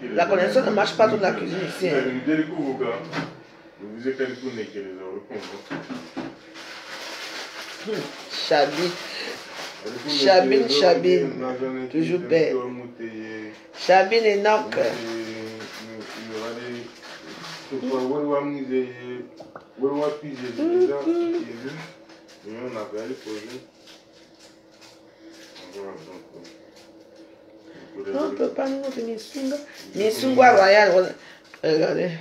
La connexion ne marche pas dans la cuisine ici. Hein. Chabine. Toujours belle. Chabine et Noc. Non, on ne peut pas nous montrer Missunga Royal. Regardez.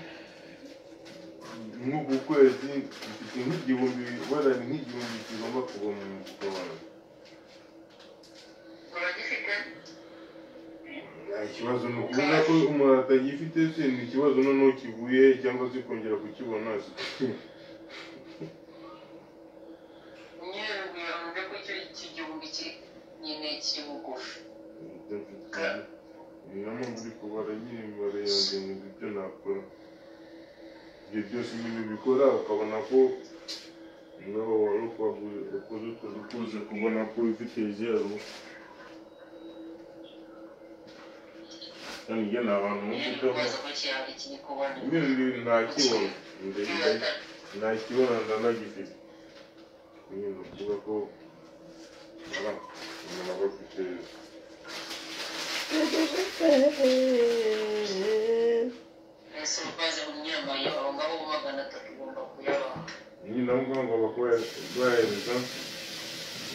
ikibazo ni ukubona ko umuntu atagifite se ni ikibazo noneho kivuye cyangwa se kongera kukibona niyo mpamvu uri kubara nyine imibare yanjye ngo ibyo nakora ibyo byose nyine bikora ukabona ko nawe wari ukoze kubona ko ufite izeru kandi njye ni abantu mufiteho ibindi ntakibona ndanagifite nyine uvuga ko umuntu aba afite nyine aho ngaho bakohereza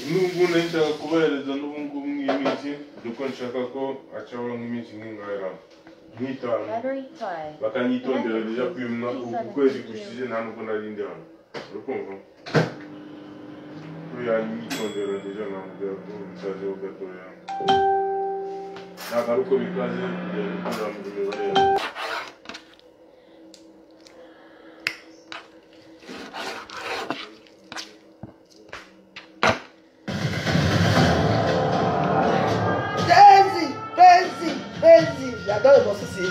n'ubu nshaka kubahereza n'ubu ngubu nk'iminsi kuko nshaka ko acaho nk'iminsi nk'ingahera nk'itanu bakanyitondera deja kwimwa ukwezi gushize nta nubwo nari ndi hano urakumva ko yanyitondera deja nkamubwira ko bisazeho gatoya ntabwo ari uko bikaze kugenda gukora mu mibare yawe J'adore mon souci.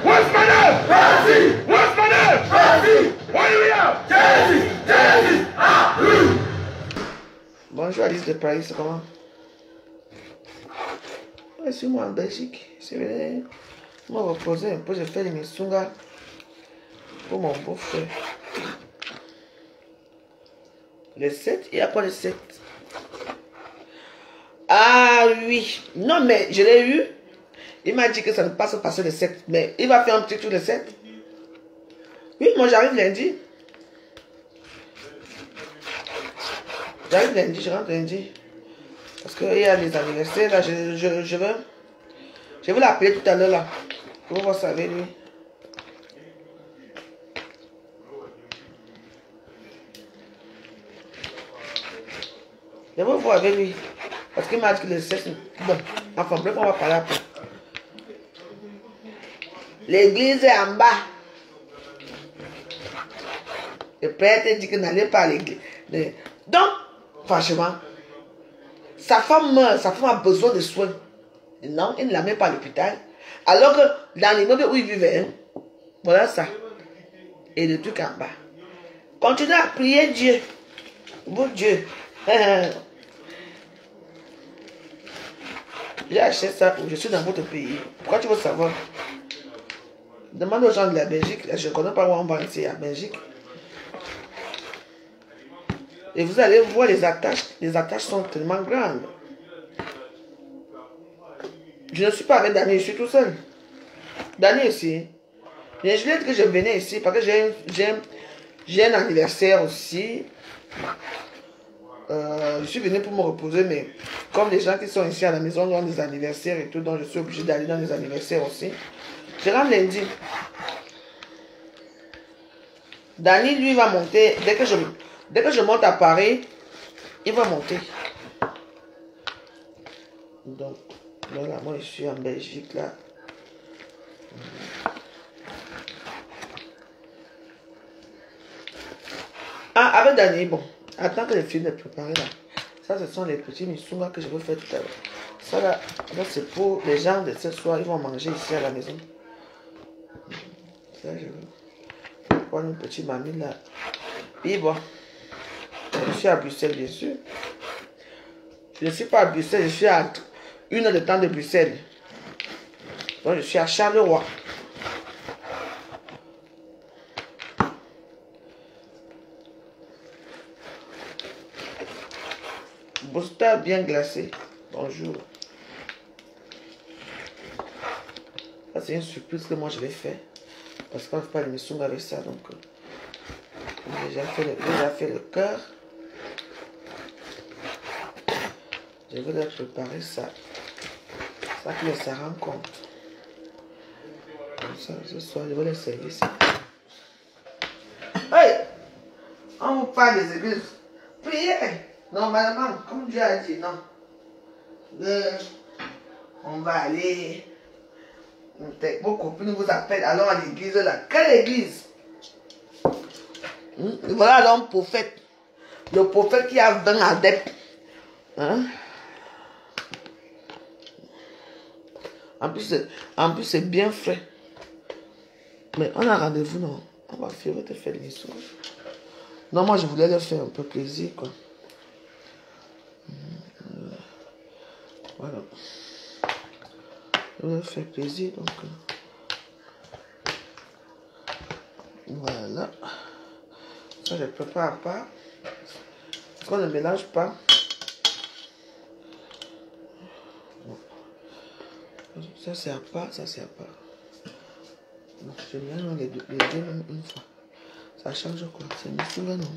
What's my name? Jazzy! What's my name? Jazzy! What do we have? Jazzy! Jazzy! Ah! Bonjour Alice de Paris, c'est comment? Je suis moi en Belgique. C'est vrai. Je me reposer un peu, je fais les Missunga. Pour mon beau-frère. Le 7, il y a quoi le 7? Ah oui. Non mais je l'ai eu. Il m'a dit que ça ne passe pas le 7. Mais il va faire un petit tour le 7. Oui, moi j'arrive lundi. J'arrive lundi, je rentre lundi. Parce qu'il y a des anniversaires là. Je veux l'appeler tout à l'heure là. Pour voir ça avec lui. Je vais voir avec lui. Parce qu'il m'a dit que le sexe... Bon, enfin, bref, on va parler après. L'église est en bas. Le prêtre dit que n'allez pas à l'église. Donc, franchement, sa femme meurt, sa femme a besoin de soins. Non, il ne la met pas à l'hôpital. Alors que dans l'immeuble où il vivait, hein, voilà ça. Et le truc en bas. Continuez à prier Dieu. Bon Dieu. J'ai acheté ça, je suis dans votre pays. Pourquoi tu veux savoir? Demande aux gens de la Belgique. Je ne connais pas où on va ici, à Belgique. Et vous allez voir les attaches. Les attaches sont tellement grandes. Je ne suis pas avec Dani, je suis tout seul. Dani aussi. Mais je lui ai dit que je venais ici parce que j'ai un anniversaire aussi. Je suis venu pour me reposer, mais comme les gens qui sont ici à la maison ont des anniversaires et tout, donc je suis obligé d'aller dans les anniversaires aussi. Je rentre lundi. Dani, lui, va monter. Dès que je monte à Paris, il va monter. Donc, voilà, moi, je suis en Belgique, là. Ah, avec Dani, bon. Attends que les filles ne préparent là. Ça, ce sont les petits missunga que je vais faire tout à l'heure. Ça là, c'est pour les gens de ce soir. Ils vont manger ici à la maison. Ça, je veux. prendre une petite mamie là. Puis bon, je suis à Bruxelles, bien sûr. Je ne suis pas à Bruxelles, je suis à 1 heure de temps de Bruxelles. Donc je suis à Charleroi. Booster bien glacé. Bonjour. Ça c'est une surprise que moi je vais faire. Parce qu'on ne fait pas l'émission avec ça. Donc j'ai déjà fait le cœur. Je vais leur préparer ça. Ça qu'ils se rendent compte. Comme ça, ce soir, je vais les servir ça. Hey! On vous parle des églises. Priez! Normalement, comme Dieu a dit, non. On va aller. Vos copines vous appellent, allons à l'église là. Quelle église? Voilà l'homme prophète. Le prophète qui a 20 adeptes. Hein? En plus, c'est bien frais. Mais on a rendez-vous, non? On va faire l'émission. Non, moi, je voulais leur faire un peu plaisir, quoi. Voilà. Je voulais leur faire plaisir, donc... Voilà. Ça, je prépare à part. Parce qu'on ne mélange pas. Ça, c'est à part, ça, c'est à part. Donc, je mélange les deux une fois. Ça change quoi? C'est une souga, non?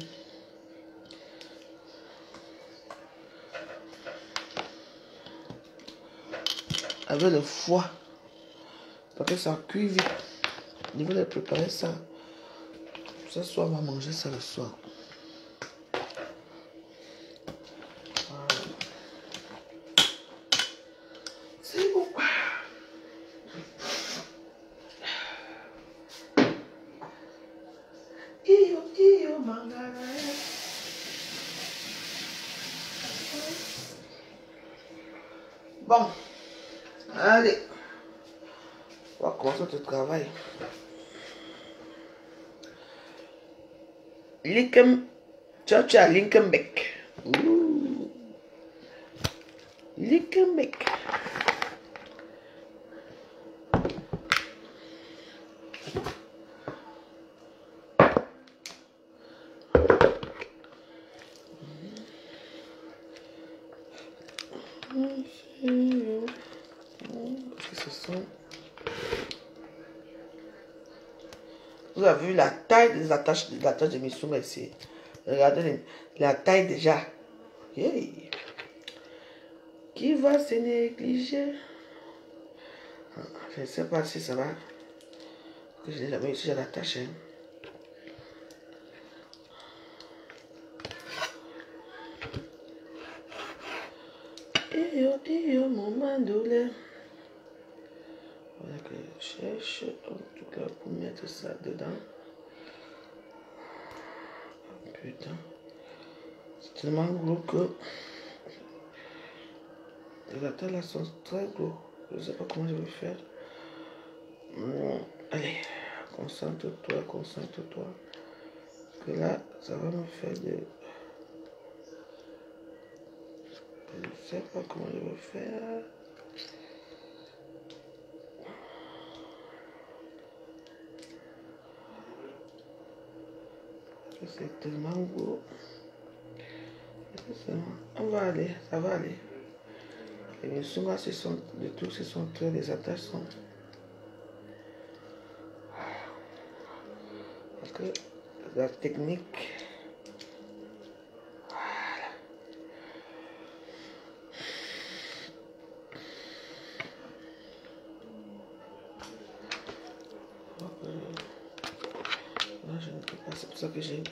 Avec le foie. Parce que ça cuit vite. Je vais les préparer ça. Ce soir, on va manger ça le soir. Voilà. C'est bon. Iyo, mangara. Bon. Allez. On va commencer notre travail. Church à Linkenbeck. Linkenbeck. Vous avez vu la taille des attaches de l'attache de Missou ici. Regardez la taille déjà. Hey. Qui va se négliger? Je ne sais pas si ça va. Je n'ai jamais eu ce genre d'attache. Iyo, mon mandolin. Voilà que je cherche en tout cas pour mettre ça dedans. Oh, putain. C'est tellement gros que les attaches là sont très gros. Je ne sais pas comment je vais faire. Allez, concentre-toi, concentre-toi. Que là, ça va me faire de... Je ne sais pas comment je vais faire. C'est tellement gros. On va aller, ça va aller. Et bien souvent, les trucs se sont très, les attaches sont. Parce que la technique. Voilà. Je ne peux pas, c'est pour ça que j'ai.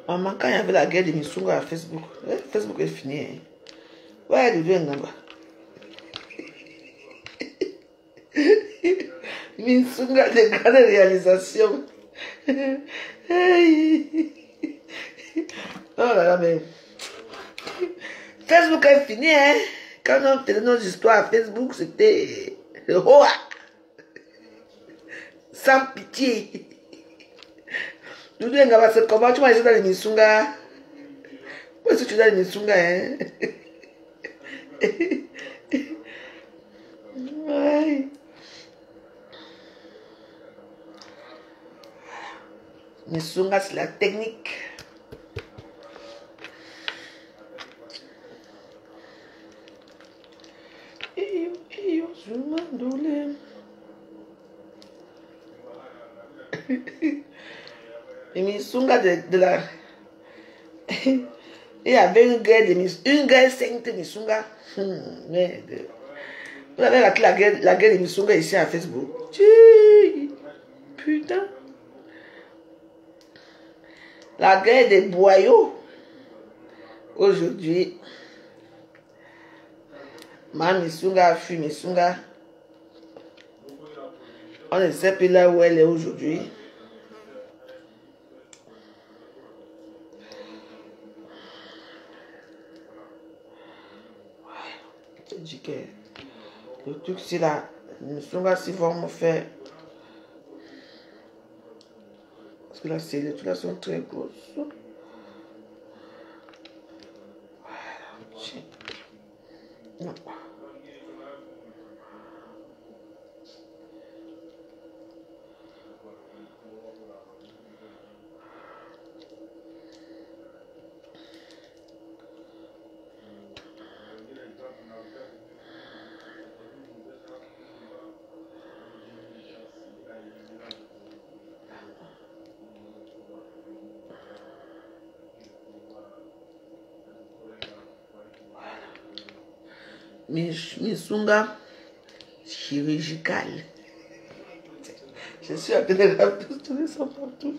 Maman, quand il y avait la guerre de Missunga à Facebook, Facebook est fini. Hein. Ouais, elle devient là-bas. Missunga, des grandes réalisations. Oh là là, mais. Facebook est fini, hein. Quand on faisait nos histoires à Facebook, c'était le hoa. Sans pitié. Nous disons, comment tu m'as dit dans les Missunga? Où est-ce que tu es dans les Missunga, hein? Ouais. Missunga, c'est la technique. Je m'endolais. Et Missunga de la... Il y avait une guerre de Missunga. Une guerre sainte de Missunga. Merde. Vous avez la guerre de Missunga ici à Facebook. Putain. La guerre des boyaux. Aujourd'hui. Ma Missunga a fui Missunga. On ne sait plus là où elle est aujourd'hui. Je te dis que le truc c'est là, Missunga s'ils vont me faire. Parce que là, c'est les trucs là sont très grosses. Non. Missunga chirurgical. Je suis en train de rappeler ça partout.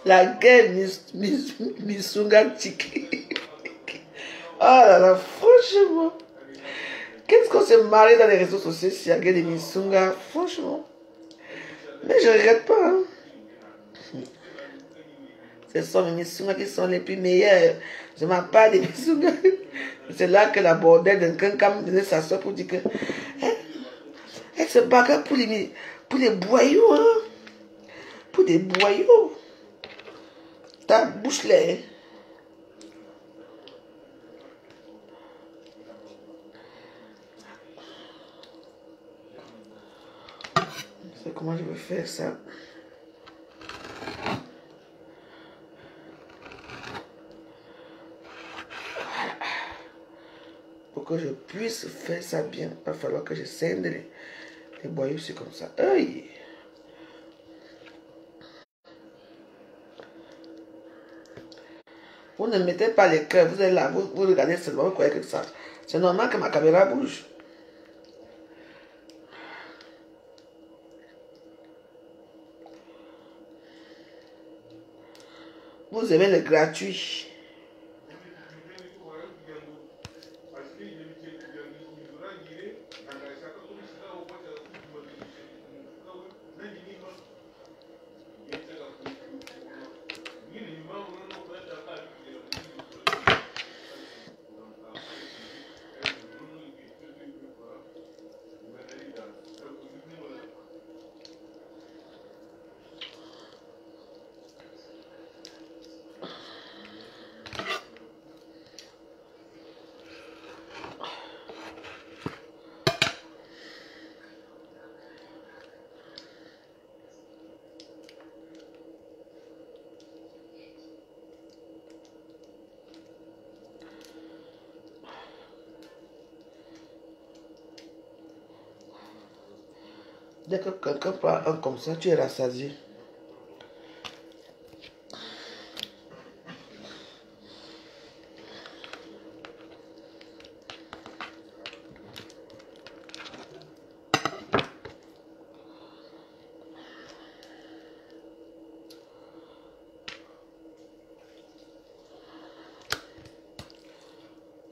La guerre Missunga Tiki. Oh là là, franchement. Qu'est-ce qu'on s'est marré dans les réseaux sociaux sur la guerre de Missunga, franchement. Mais je ne regrette pas. Hein. Ce sont les Missunga qui sont les plus meilleurs. Je ne m'en parle des Missunga. C'est là que la bordelle d'un cancam disait sa soeur pour dire que elle se bagarre pour les boyaux. Hein. Pour des boyaux. Ta bouche là. Hein. Je sais comment je vais faire ça. Pour que je puisse faire ça bien, il va falloir que je scinde les boyaux, c'est comme ça. Aïe. Vous ne mettez pas les cœurs, vous êtes là, vous regardez seulement, vous croyez que ça. C'est normal que ma caméra bouge. Vous aimez le gratuit. Dès que quelqu'un prend un comme ça, tu es rassasié.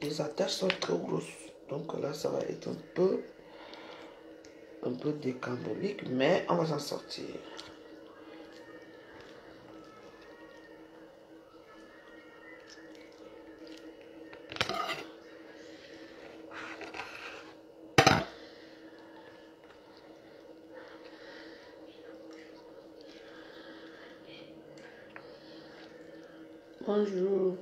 Les attaches sont trop grosses. Donc là, ça va être un peu décambolique, mais on va s'en sortir. Bonjour.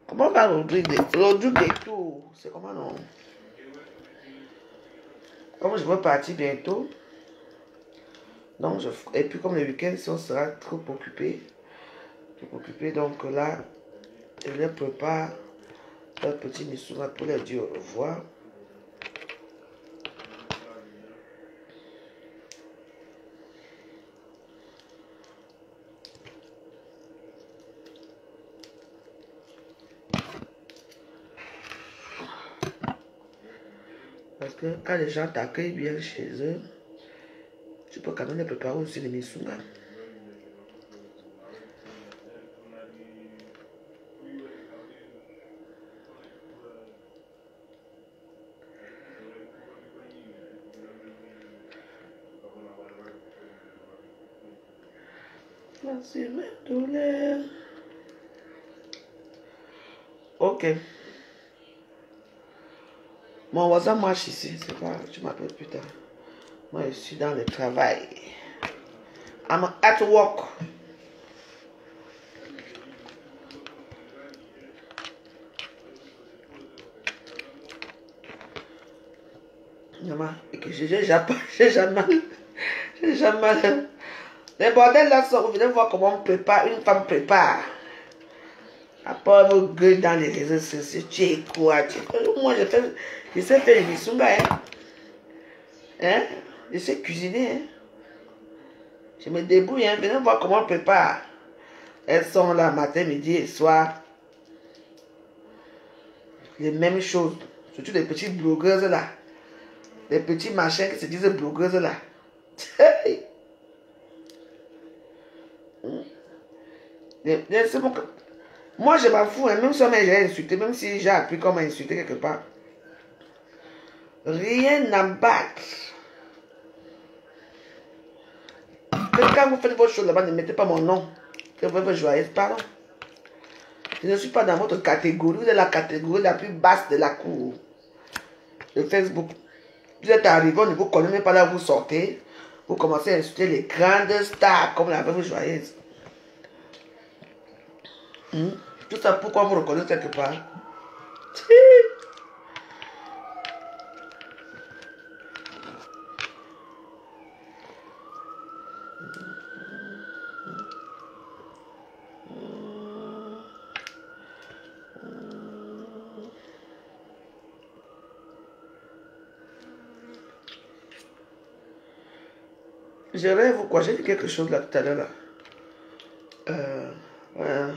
Comment va Rodrigue? Rodrigue et tout. C'est comment non? Comme je veux partir bientôt. Donc et puis comme le week-end, si on sera trop occupé. Donc là, je les prépare leur petit missoura pour leur dire au revoir. Parce que quand les gens t'accueillent bien chez eux, tu peux quand même les préparer aussi les missoura. Merci, mes douleurs. Ok. Mon voisin marche ici, c'est pas, tu m'appelles plus tard. Moi, je suis dans le travail. I'm at work. Maman, j'ai jamais. Les bordels là sont, vous venez voir comment on prépare, une femme prépare. Après vous gueulez dans les réseaux sociaux, tu es quoi? Moi, je sais faire les missunga, hein? Je sais cuisiner, hein? Je me débrouille, hein? Venez voir comment on prépare. Elles sont là matin, midi et soir. Les mêmes choses. Surtout les petites blogueuses là. Les petits machins qui se disent blogueuses là. Moi je m'en fous, hein, même si j'ai insulté, même si j'ai appris comment insulter quelque part. Rien à battre. Quand vous faites votre chose là-bas, ne mettez pas mon nom. Que vous êtes joyeuse, pardon. Je ne suis pas dans votre catégorie. Vous êtes la catégorie la plus basse de la cour. De Facebook. Vous êtes arrivé, on ne vous connaît même pas là où vous sortez. Vous commencez à insulter les grandes stars comme la veuve joyeuse. Tout ça pourquoi vous reconnaissez quelque part. Je rêve ou quoi? J'ai dit quelque chose là tout à l'heure là. Ouais.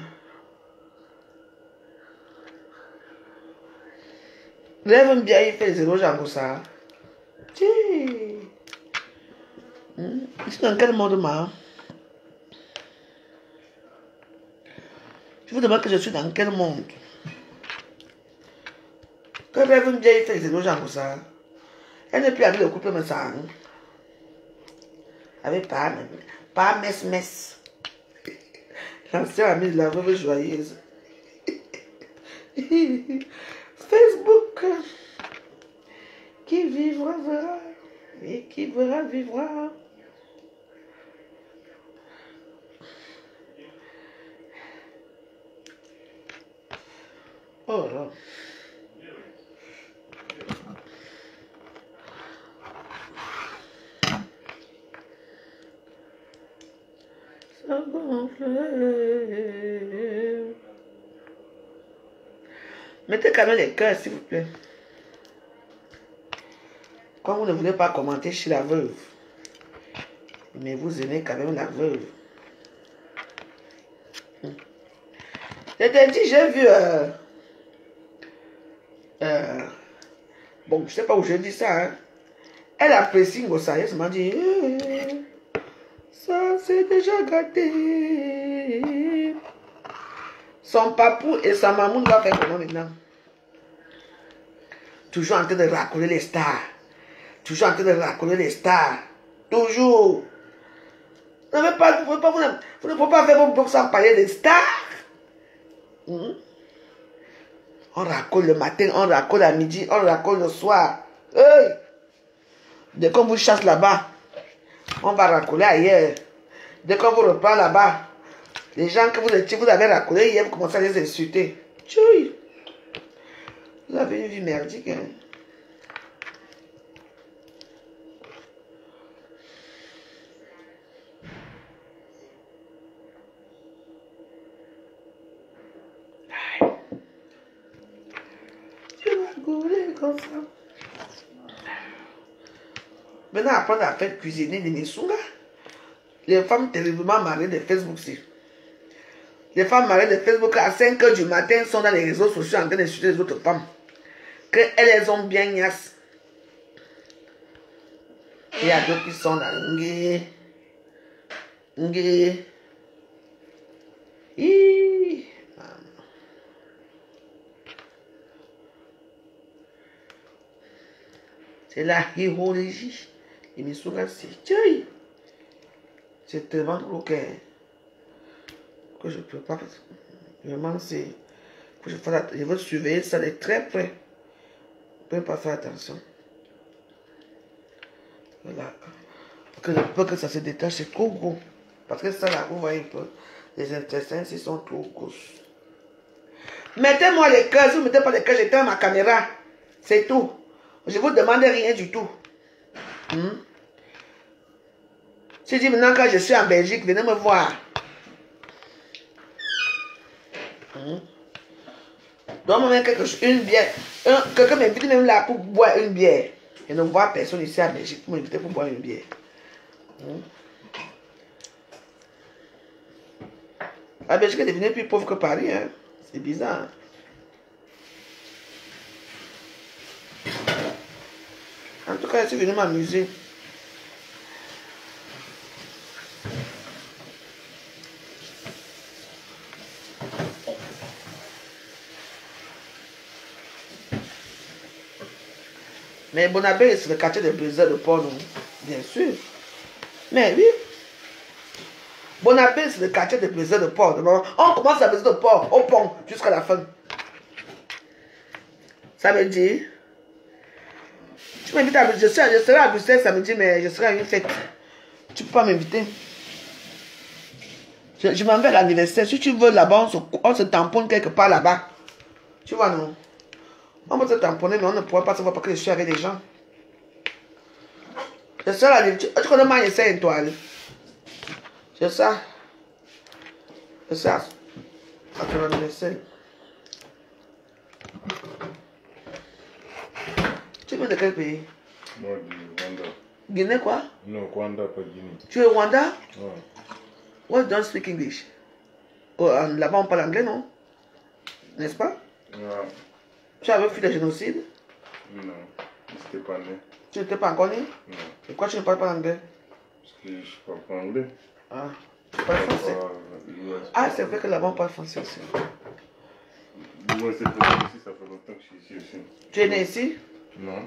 Rêve bien, il fait les éloges en ça. Je suis dans quel monde, ma? Je vous demande que je suis dans quel monde? Quand rêve bien, il fait les éloges en ça. Elle n'est plus avec le couple, mais ça. Avec pas mess. L'ancien ami de la veuve joyeuse. Facebook. Qui vivra verra. Et qui verra vivra. Oh là. Ça gonfle. Mettez quand même les cœurs, s'il vous plaît. Quand vous ne voulez pas commenter chez la veuve, mais vous aimez quand même la veuve. Je t'ai dit, j'ai vu... bon, je ne sais pas où j'ai dit ça. Hein. Elle apprécie Ngossa. Elle m'a dit... ça, c'est déjà gâté. Son papou et sa maman doivent faire comment maintenant? Toujours en train de racoler les stars. Toujours. Vous ne pouvez pas faire vos blogs sans parler des stars. On racole le matin, on racole à midi, on racole le soir. Hey! Dès qu'on vous chasse là-bas, on va racoler ailleurs. Dès qu'on vous reprend là-bas, les gens que vous avez racolés hier, vous commencez à les insulter. Tchoui! Vous avez une vie merdique, hein? Tu vas gouler comme ça. Maintenant, apprendre à faire cuisiner des Nisunga. Les femmes terriblement mariées de Facebook, c'est. Les femmes mariées de Facebook à 5 h du matin sont dans les réseaux sociaux en train d'insulter les autres femmes. Qu'elles ont bien niasse. Il y a d'autres qui sont là. C'est la hirologie. Et mes souvenirs, c'est tellement gros que je ne peux pas. Vraiment, c'est. Je veux surveiller ça de très près. Je ne peux pas faire attention. Voilà. Parce que le peu que ça se détache, c'est trop gros. Parce que ça, là, vous voyez un peu. Les intestins, ils sont trop grosses. Mettez-moi les cœurs. Si vous ne mettez pas les cœurs, j'éteins ma caméra. C'est tout. Je ne vous demande rien du tout. Si je dis maintenant quand je suis en Belgique, venez me voir. Donne-moi quelque chose, une bière. Quelqu'un m'invite même là pour boire une bière. Je ne vois personne ici en Belgique pour m'inviter pour boire une bière. La Belgique est devenue plus pauvre que Paris. Hein? C'est bizarre. En tout cas, je suis venu m'amuser. Mais Bonabé, c'est le quartier de Brésil de Port, non? Bien sûr. Mais oui. Bonabé, c'est le quartier de Brésil de Port. On commence à Brésil de Port, au pont, jusqu'à la fin. Ça veut dire... Tu m'invites à Bruxelles, je serai à Bruxelles samedi, mais je serai à une fête. Tu peux pas m'inviter. Je m'en vais à l'anniversaire. Si tu veux là-bas, on se tamponne quelque part là-bas. Tu vois, non? On peut se tamponner, mais on ne pourra pas se voir parce que je suis avec des gens. Je serai à l'anniversaire. Tu connais ma essai, toi? C'est ça. C'est ça. À ton anniversaire. Tu viens de quel pays? Moi, du Rwanda. Guinée quoi? Non, Rwanda, pas Guinée. Tu es Rwanda? Ouais. Why don't speak English? Oh, là-bas on parle anglais, non? N'est-ce pas? Ouais. Tu avais fui le génocide? Non, je n'étais pas né. Tu n'étais pas encore né? Non. Et pourquoi tu ne parles pas anglais? Parce que je ne parle pas anglais. Ah, tu parles français? Ah, c'est vrai que là-bas on parle français aussi. Moi, c'est pour ici, ça fait longtemps que je suis ici aussi. Tu es né ici? Non.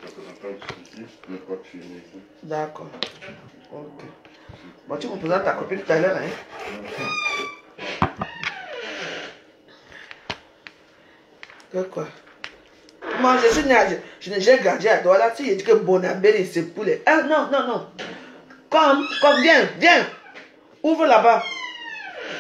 Ça fait longtemps que je suis ici, mais pas que je suis né ici. D'accord. Ok. Bon, tu me présentes ta copine tout à l'heure, hein? Que quoi? Moi, je suis né à... J'ai grandi à Douala. Si je dis que Bonabé, c'est pour les... Ah, non, non, non. Comme, viens, viens. Ouvre là-bas.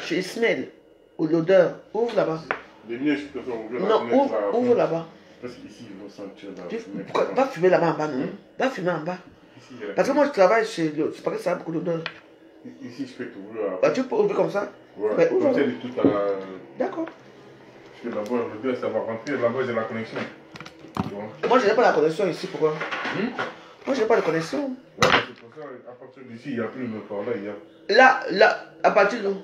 Je smell. Ou l'odeur. Ouvre là-bas. Les miens, je peux faire ouvrir la Non, fenêtre là. ouvre là-bas. Parce qu'ici, ils vont sentir la fenêtre. Va fumer là-bas en bas, non? Va fumer en bas. Ici, il y a la Parce que moi, je travaille chez le... C'est pas que ça a beaucoup d'odeur. Ici, je peux t'ouvrir. Bah, tu peux ouvrir comme ça? Ouais, Ouais, ouvre. comme ça, elle est toute à la... D'accord. Parce que là-bas, l'odeur, ça va rentrer. Là-bas, j'ai la connexion. Moi, je n'ai pas la connexion ici, pourquoi? Moi, je n'ai pas de connexion. Ouais, c'est pour ça, à partir d'ici, il n'y a plus, mais par là, il y a. Là, à partir d'où?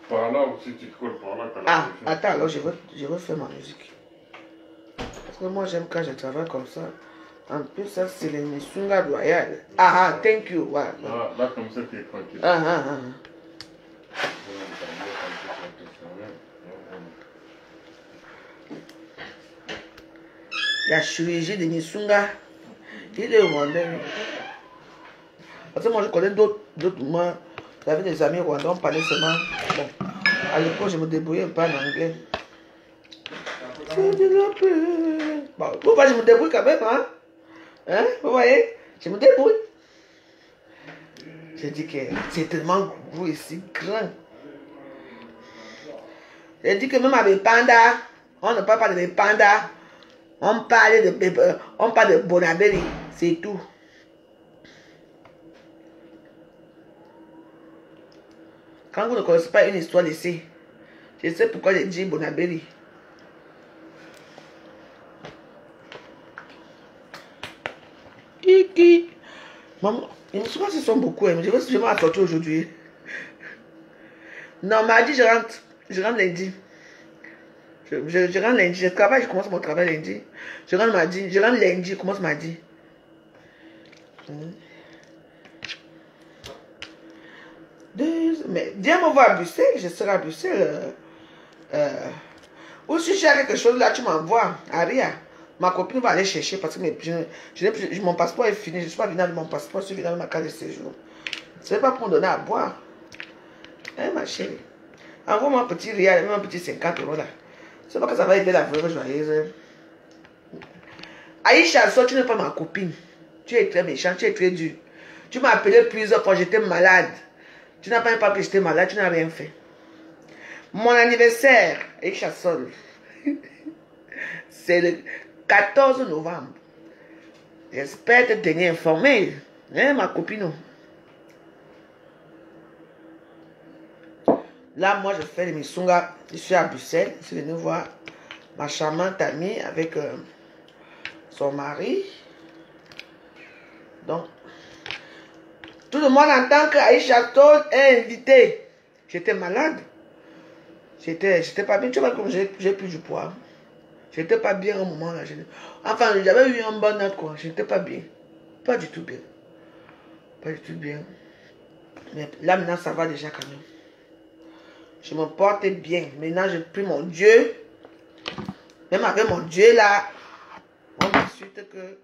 Par là, si tu te colles par là, t'as la Ah, connexion. attends, alors je veux faire ma musique. Parce que moi, j'aime quand je travaille comme ça. En plus, ça, c'est les Nisunga royales. Ah, thank you. Ouais. Là, comme ça, tu es tranquille. Ah. La chirurgie de Nisunga, il est rwandais. Parce que moi, je connais d'autres. Moi, j'avais des amis rwandais, on parlait seulement. Bon, à l'époque, je me débrouillais un peu en anglais. Bon, pourquoi je me débrouille quand même, hein? Hein? Vous voyez? Je me débrouille. J'ai dit que c'est tellement gros ici, grand. J'ai dit que même avec Panda, on ne parle pas de mes pandas. On parle de Bonabelli, c'est tout. Quand vous ne connaissez pas une histoire ici, je sais pourquoi j'ai dit Bonabelli. Iki. Maman, les souvent ce sont beaucoup, mais je vais sortir aujourd'hui. Non, mardi, je rentre lundi. Je rentre lundi, je travaille, je commence mon travail lundi. Je rentre mardi, je rentre lundi, je commence mardi. Mais viens me voir à Bruxelles, je serai à Bruxelles. Ou si j'ai quelque chose là, tu m'envoies, Aria. Ma copine va aller chercher parce que mon passeport est fini. Je ne suis pas venu avec mon passeport, je suis venu avec ma carte de séjour. Ce n'est pas pour me donner à boire. Hein, ma chérie. Envoie-moi un petit rial, même un petit 50 € là. C'est pas que ça va aider la veuve joyeuse. Aïcha, tu n'es pas ma copine. Tu es très méchant, tu es très dur. Tu m'as appelé plusieurs fois, j'étais malade. Tu n'as pas que j'étais malade, tu n'as rien fait. Mon anniversaire, Aïcha Sol, c'est le 14 novembre. J'espère te tenir informé. Hein, ma copine. Là, moi, je fais les Missunga. Je suis à Bruxelles. Je suis venu voir ma charmante amie avec son mari. Donc, tout le monde entend que Aïcha Sol est invité. J'étais malade. J'étais pas bien. Tu vois comme j'ai pris du poids. J'étais pas bien au moment là. Enfin, j'avais eu un bon note quoi. J'étais pas bien. Pas du tout bien. Pas du tout bien. Mais là maintenant ça va déjà quand même. Je me porte bien. Maintenant j'ai pris mon Dieu. Même avec mon Dieu là. On m'insulte que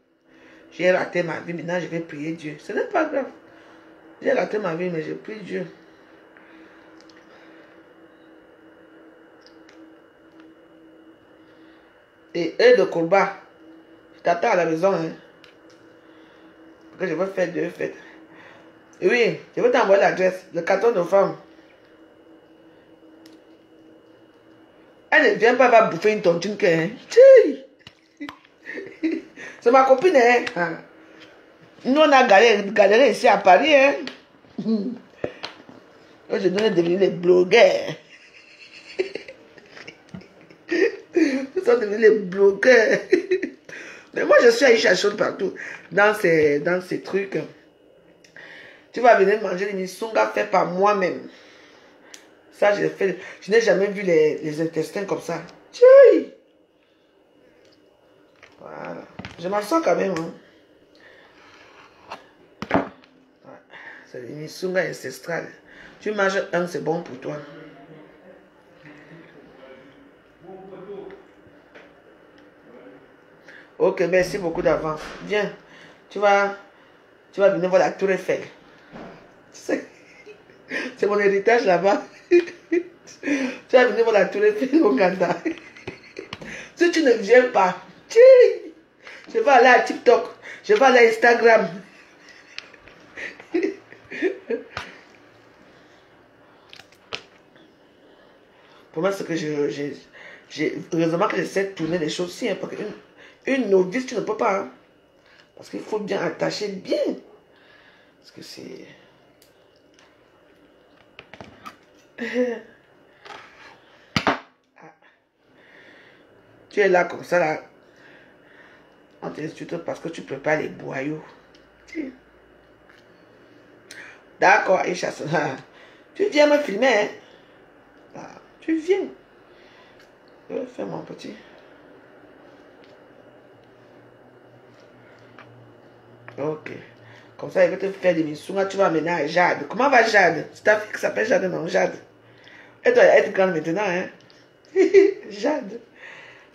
j'ai raté ma vie. Maintenant je vais prier Dieu. Ce n'est pas grave. J'ai raté ma vie mais j'ai prié Dieu. Et eux de Kourba, je t'attends à la maison. Hein, parce que je veux faire 2 fêtes. Et oui, je vais t'envoyer l'adresse. Le 14 novembre. Elle ne vient pas, elle va bouffer une tontine. Hein. C'est ma copine. Hein. Nous, on a galéré ici à Paris. Hein. Je devais devenir les blogueurs. Nous sommes devenus les blogueurs. Mais moi, je suis Aïcha Sol partout. Dans ces trucs. Tu vas venir manger les Missunga faits par moi-même. Ça, je l'ai fait. Je n'ai jamais vu les intestins comme ça. Tchouï! Voilà. Je m'en sors quand même. Hein. Ouais. C'est les Missunga ancestrales. Tu manges un, c'est bon pour toi. Ok, merci beaucoup d'avance. Viens, tu vas venir voir la Tour Eiffel. C'est mon héritage là-bas. Tu vas venir voir la Tour Eiffel au Ghana. Si tu ne viens pas, je vais aller à TikTok, je vais aller à Instagram. Pour moi, c'est que heureusement que j'essaie de tourner les choses aussi. Hein, parce qu'une novice, tu ne peux pas. Hein, parce qu'il faut bien attacher bien. Parce que c'est... Tu es là comme ça, là. On t'insulte parce que tu prépares les boyaux. D'accord, Aïcha. Tu viens me filmer, hein? Ah, tu viens. Fais mon petit. Ok. Comme ça, il va te faire des missions. Tu vas mener à Jade. Comment va Jade? C'est ta fille qui s'appelle Jade, non? Jade. Elle doit être grande maintenant, hein? Jade.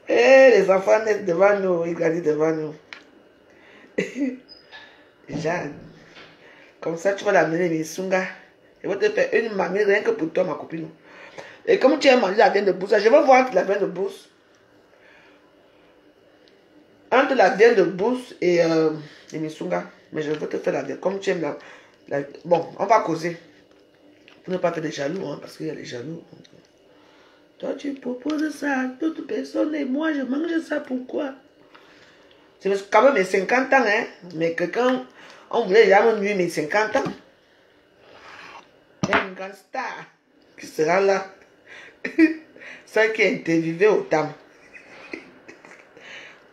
Eh, les enfants naissent devant nous. Ils grandissent devant nous. Jade. Comme ça, tu vas l'amener mes sungas. Je vais te faire une mamie rien que pour toi, ma copine. Et comme tu as mangé la viande de brousse, je vais voir la viande de brousse. Entre la viande de bourse et Misunga. Mais je veux te faire la viande. Comme tu aimes Bon, on va causer. Pour ne pas faire des jaloux, hein, parce qu'il y a des jaloux. Toi, tu proposes ça à toute personne et moi, je mange ça. Pourquoi? C'est quand même mes 50 ans, hein. Mais que quand on voulait jamais nuire mes 50 ans, il y a une grande star qui sera là. Celle qui a interviewé autant.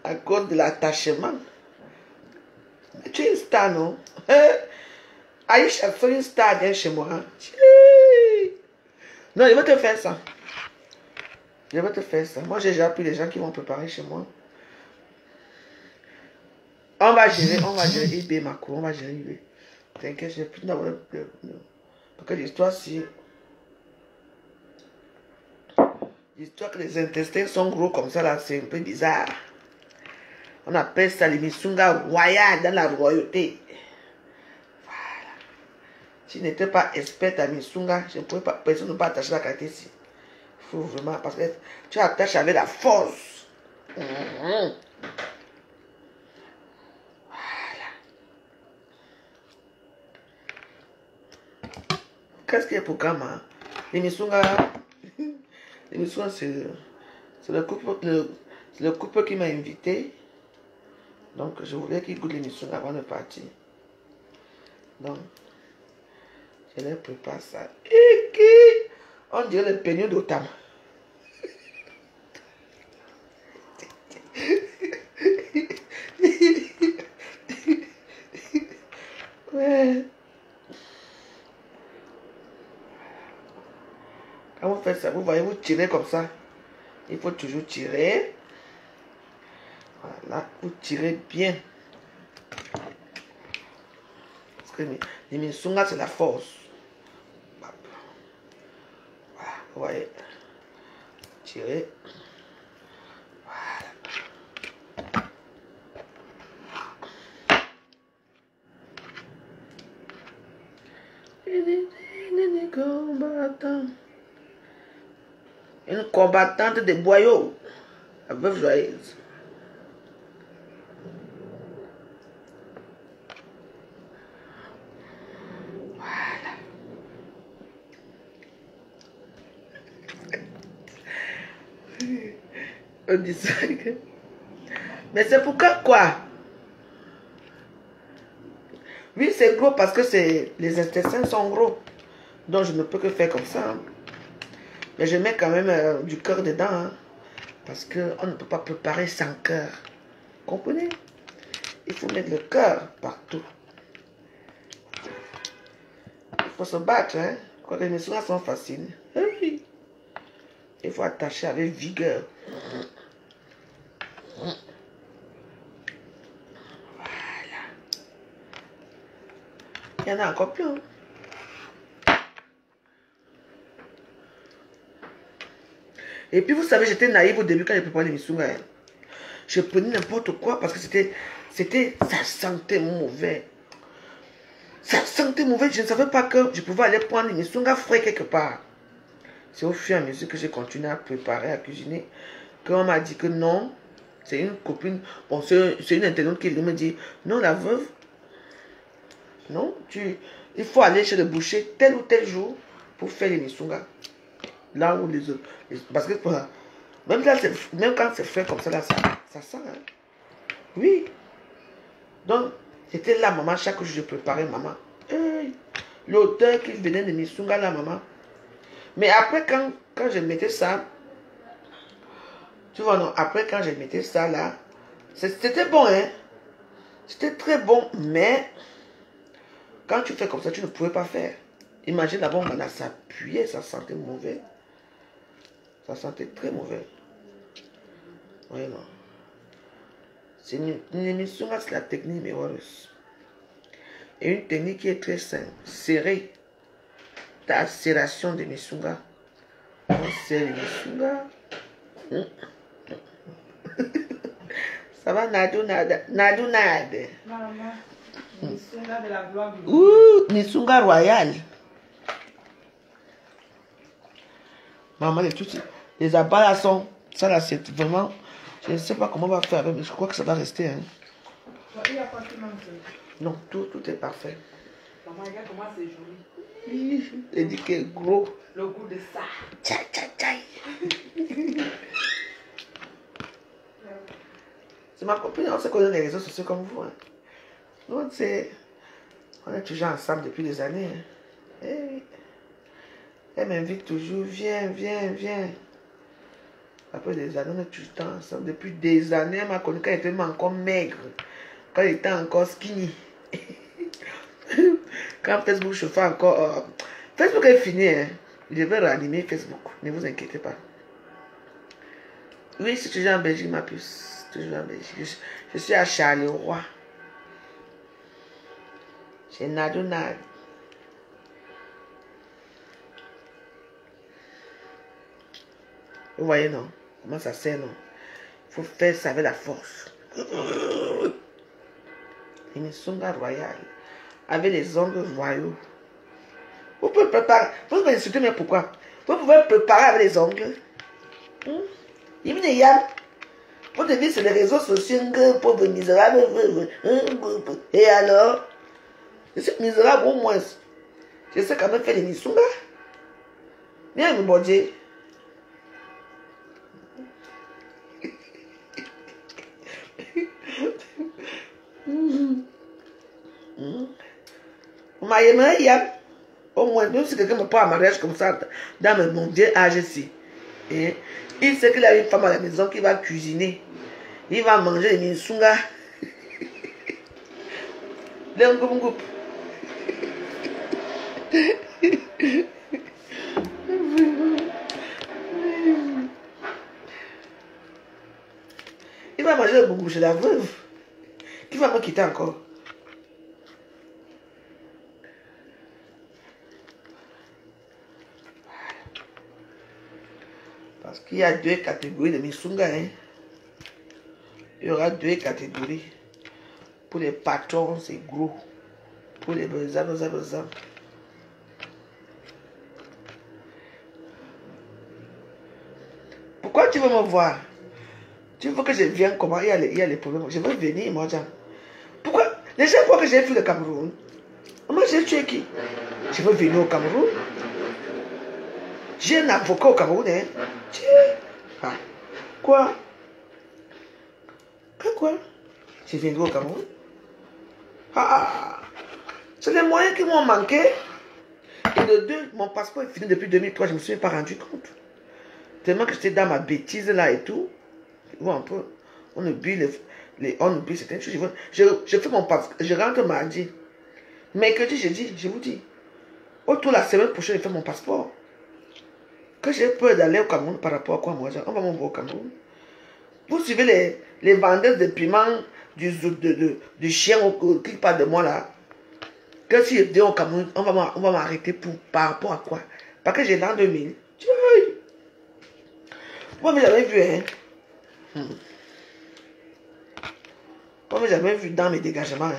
À cause de l'attachement. Tu es une star, non? Aïcha, sois une star, viens chez moi. Hein? Non, je vais te faire ça. Je vais te faire ça. Moi, j'ai déjà appris les gens qui vont préparer chez moi. On va gérer eBay, ma cour. On va gérer eBay. T'inquiète, j'ai plus d'avoir. Parce que l'histoire, si. L'histoire que les intestins sont gros comme ça, là, c'est un peu bizarre. On appelle ça les Misunga royales dans la royauté. Voilà. Si je n'étais pas experte à Misunga, je ne pouvais pas, personne ne peut pas attacher la qualité ici. Il faut vraiment, parce que tu attaches avec la force. Voilà. Qu'est-ce qu'il y a pour Kama? Les Misunga, c'est le couple qui m'a invité. Donc, je voulais qu'ils goûtent l'émission avant de partir. Donc, je leur prépare ça. On dirait le peignot d'Otam. Ouais. Quand vous faites ça, vous voyez, vous tirez comme ça. Il faut toujours tirer. Voilà, vous tirez bien. Parce que les Misunga, c'est la force. Voilà, vous voyez. Tirez. Voilà. Une combattante des boyaux. La veuve joyeuse. On dit ça. Mais c'est pourquoi quoi? Oui, c'est gros parce que les intestins sont gros. Donc je ne peux que faire comme ça. Hein. Mais je mets quand même du cœur dedans. Hein, parce qu'on ne peut pas préparer sans cœur. Comprenez? Il faut mettre le cœur partout. Il faut se battre. Hein, quand les missions sont faciles. Oui. Il faut attacher avec vigueur. Voilà. Il y en a encore plein. Et puis vous savez, j'étais naïve au début quand j'ai préparé l'émission. Je prenais n'importe quoi parce que ça sentait mauvais. Ça sentait mauvais. Je ne savais pas que je pouvais aller prendre l'émission frais quelque part. C'est au fur et à mesure que j'ai continué à préparer, à cuisiner, qu'on m'a dit que non. C'est une copine, bon, c'est une internaute qui me dit, non, la veuve, non, il faut aller chez le boucher tel ou tel jour pour faire les misunga. Là où les autres, parce que même quand c'est fait comme ça, là, ça sent. Hein? Oui. Donc, c'était là, maman, chaque jour je préparais, maman. Hey, l'odeur qui venait de misunga, là, maman. Mais après, quand je mettais ça, tu vois, non, après quand je mettais ça là, c'était bon, hein. C'était très bon, mais quand tu fais comme ça, tu ne pouvais pas faire. Imagine là-bas, on a s'appuyé, ça sentait mauvais. Ça sentait très mauvais. Oui, non. C'est une émission, c'est la technique numéro 1. Et une technique qui est très simple. Serrer ta serration de misunga. On serre les misunga. Ça va, Nadou Nade. Maman, Misunga de la gloire du Ouh, Misunga royal. Maman, les abats là sont. Ça là, c'est vraiment. Je ne sais pas comment on va faire avec, mais je crois que ça va rester. Hein. Il n'y a pas qui manque. Non, tout est parfait. Maman, regarde comment c'est joli. Il dit que gros. Le goût de ça. Tchaï, tchaï, tchaï. C'est ma copine, on se connaît les réseaux sociaux comme vous. Hein. Nous, on est toujours ensemble depuis des années. Hein. Eh oui. Elle m'invite toujours, viens, viens, viens. Après des années, on est tout le temps ensemble. Depuis des années, elle m'a connu quand elle était encore maigre. Quand elle était encore skinny. Quand Facebook se fait encore... Facebook est fini. Hein. Je vais réanimer Facebook. Ne vous inquiétez pas. Oui, c'est toujours en Belgique, ma puce. Toujours en Belgique. Je suis à Charleroi. Chez Nadonad. Vous voyez, non? Comment ça sert, non? Il faut faire ça avec la force. Une songa royale. Avec les ongles royaux. Vous pouvez préparer. Vous pouvez insulter, mais pourquoi? Vous pouvez préparer avec les ongles. Vous devez sur les réseaux sociaux, pauvre misérable. Et alors? Je suis misérable au moins. Je sais quand même faire des missunga. Viens me border. Au moins, même si quelqu'un me prend en mariage comme ça, dans mon vieux âge ici, et il sait qu'il a une femme à la maison qui va cuisiner. Il va manger les minsunga. Il va manger le boubou chez la veuve. Qui va me quitter encore? Parce qu'il y a deux catégories de misunga. Hein. Il y aura deux catégories. Pour les patrons, c'est gros. Pour les besoins. Pourquoi tu veux me voir? Tu veux que je vienne comment? Il y a les problèmes. Je veux venir, moi, Jean. Pourquoi? Les gens croient que j'ai fui le Cameroun. Moi, j'ai tué qui? Je veux venir au Cameroun. J'ai un avocat au Cameroun, hein? Ah. Quoi? Quoi? Je viendrai au Cameroun? Ah! C'est les moyens qui m'ont manqué. Et de deux, mon passeport est fini depuis 2003, je ne me suis pas rendu compte. Tellement que j'étais dans ma bêtise là et tout. Tu vois un peu, on oublie certaines choses. Je fais mon passeport, je rentre mardi. Mercredi, je vous dis. Autour de la semaine prochaine, je fais mon passeport. Que j'ai peur d'aller au Cameroun par rapport à quoi, moi, on va m'envoyer au Cameroun. Vous suivez les vendeurs de piments du chien qui parle de moi là. Que si je viens au Cameroun, on va m'arrêter par rapport à quoi? Parce que j'ai l'an 2000. Moi, mais j'avais vu, hein. Moi, mais j'avais vu dans mes dégagements,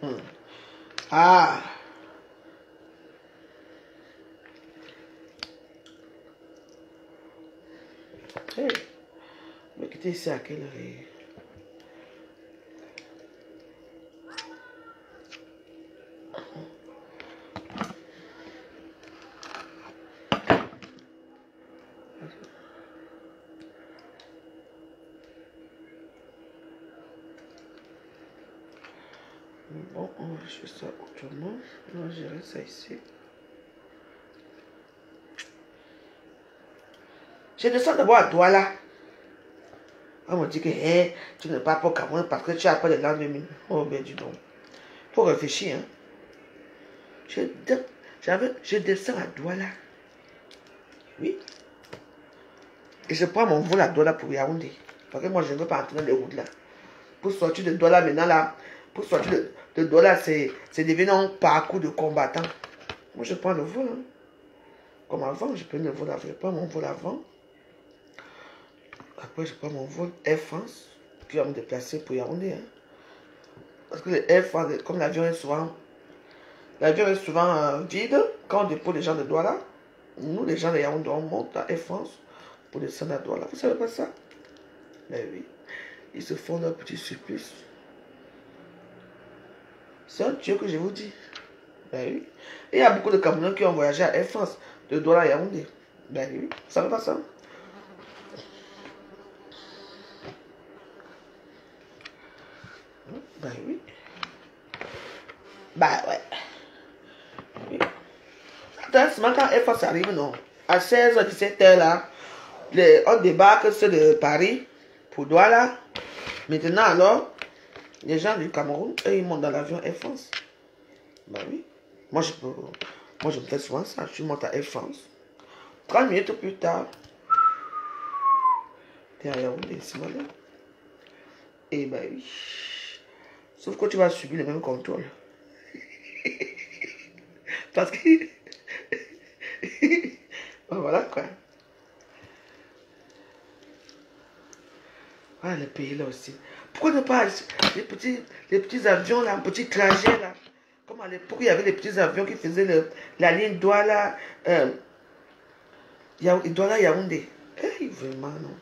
hein. Ah. Hey. Je vais quitter ici à quelle heure? Bon, on va faire ça autrement. On va gérer ça ici. Je descends d'abord à Douala. On me dit que hey, tu ne pars pas au Cameroun parce que tu as pas de l'an 2000. Oh ben dis donc. Faut réfléchir. Hein. Je descends à Douala. Oui. Et je prends mon vol à Douala pour Yaoundé. Parce que moi je ne veux pas entrer dans les routes là. Pour sortir de Douala maintenant là. Pour sortir de Douala, c'est devenu un parcours de combattant. Moi je prends le vol. Hein. Comme avant, je prends le vol avant. Je prends mon vol avant. Après, je prends mon vol Air France qui va me déplacer pour Yaoundé. Hein. Parce que le Air France, comme l'avion est souvent vide, quand on dépose les gens de Douala, nous, les gens de Yaoundé, on monte à Air France pour descendre à Douala. Vous savez pas ça? Ben oui. Ils se font leur petit supplice. C'est un Dieu que je vous dis. Ben oui. Et il y a beaucoup de Camerounais qui ont voyagé à Air France de Douala à Yaoundé. Ben oui. Vous savez pas ça? Ben oui. Ben ouais. Oui. Attends, c'est quand Air France arrive, non? À 16h, 17h là, on débarque ceux de Paris pour Douala. Maintenant alors, les gens du Cameroun, eux, ils montent dans l'avion Air France. Ben oui. Moi, je me fais souvent ça. Je monte à Air France. 30 minutes plus tard, t'es à Yaoundé, c'est malin. Et ben oui. Sauf que tu vas subir le même contrôle. Parce que... ben voilà quoi. Voilà le pays là aussi. Pourquoi ne pas les petits avions là, un petit trajet là. Comme à l'époque, il y avait les petits avions qui faisaient la ligne Douala, Douala Yaoundé. Eh, vraiment non.